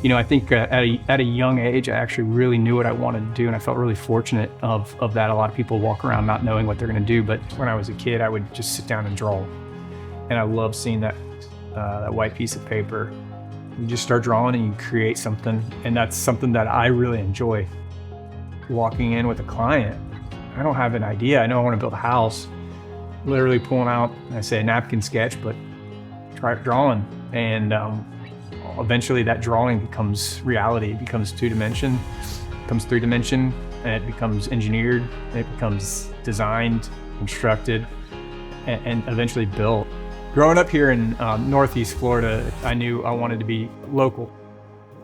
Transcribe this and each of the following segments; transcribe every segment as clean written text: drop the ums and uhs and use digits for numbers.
I think at a young age, I actually really knew what I wanted to do, and I felt really fortunate of that. A lot of people walk around not knowing what they're going to do, but when I was a kid, I would just sit down and draw, and I love seeing that white piece of paper. You just start drawing and you create something, and that's something that I really enjoy. Walking in with a client, I don't have an idea. I know I want to build a house. Literally pulling out, I say a napkin sketch, but try drawing, and eventually that drawing becomes reality. It becomes 2-dimension, becomes 3-dimension, and it becomes engineered. It becomes designed, constructed, and eventually built. Growing up here in Northeast Florida, I knew I wanted to be local.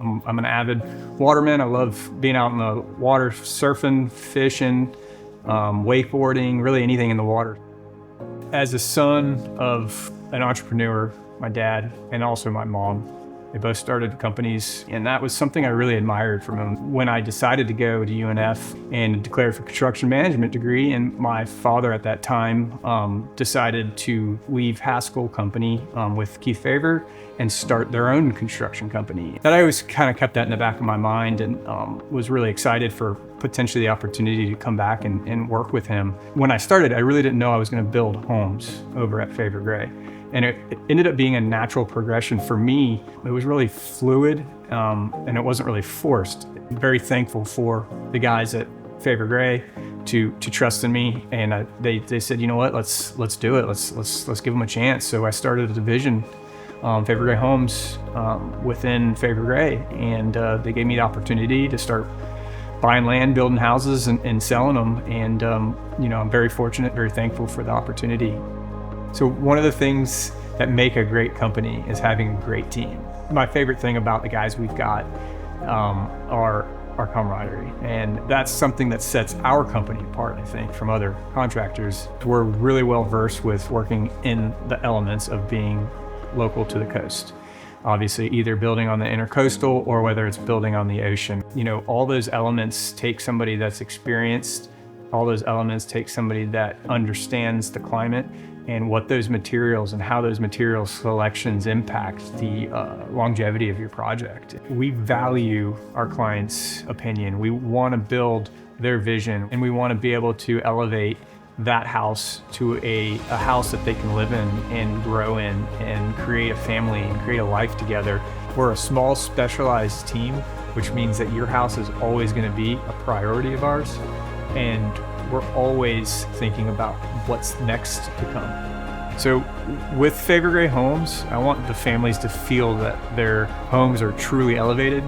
I'm an avid waterman. I love being out in the water, surfing, fishing, wakeboarding, really anything in the water. As a son of an entrepreneur, my dad and also my mom, they both started companies, and that was something I really admired from them. When I decided to go to UNF and declare for construction management degree, and my father at that time decided to leave Haskell Company with Keith Faver and start their own construction company. That I always kind of kept that in the back of my mind, and was really excited for potentially the opportunity to come back and work with him. When I started, I really didn't know I was going to build homes over at FaverGray. And it ended up being a natural progression for me. It was really fluid, and it wasn't really forced. I'm very thankful for the guys at FaverGray to trust in me, and they said, you know what, let's do it. Let's give them a chance. So I started a division, FaverGray Homes, within FaverGray, and they gave me the opportunity to start buying land, building houses, and selling them. And I'm very fortunate, very thankful for the opportunity. So one of the things that make a great company is having a great team. My favorite thing about the guys we've got are our camaraderie. And that's something that sets our company apart, I think, from other contractors. We're really well versed with working in the elements of being local to the coast. Obviously, either building on the intercoastal or whether it's building on the ocean. All those elements take somebody that's experienced. All those elements take somebody that understands the climate and what those materials and how those material selections impact the longevity of your project. We value our clients' opinion. We want to build their vision, and we want to be able to elevate that house to a house that they can live in and grow in and create a family and create a life together. We're a small specialized team, which means that your house is always going to be a priority of ours. And we're always thinking about what's next to come. So with FaverGray Homes, I want the families to feel that their homes are truly elevated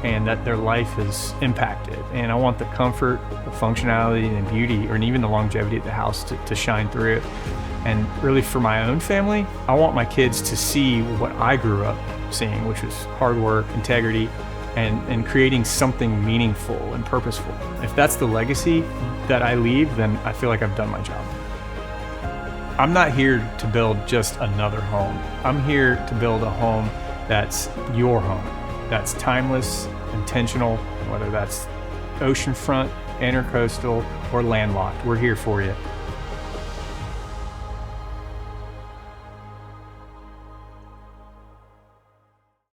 and that their life is impacted. And I want the comfort, the functionality, and beauty, or even the longevity of the house to shine through it. And really for my own family, I want my kids to see what I grew up seeing, which was hard work, integrity, and creating something meaningful and purposeful. If that's the legacy that I leave, then I feel like I've done my job. I'm not here to build just another home. I'm here to build a home that's your home, that's timeless, intentional, whether that's oceanfront, intercoastal, or landlocked. We're here for you.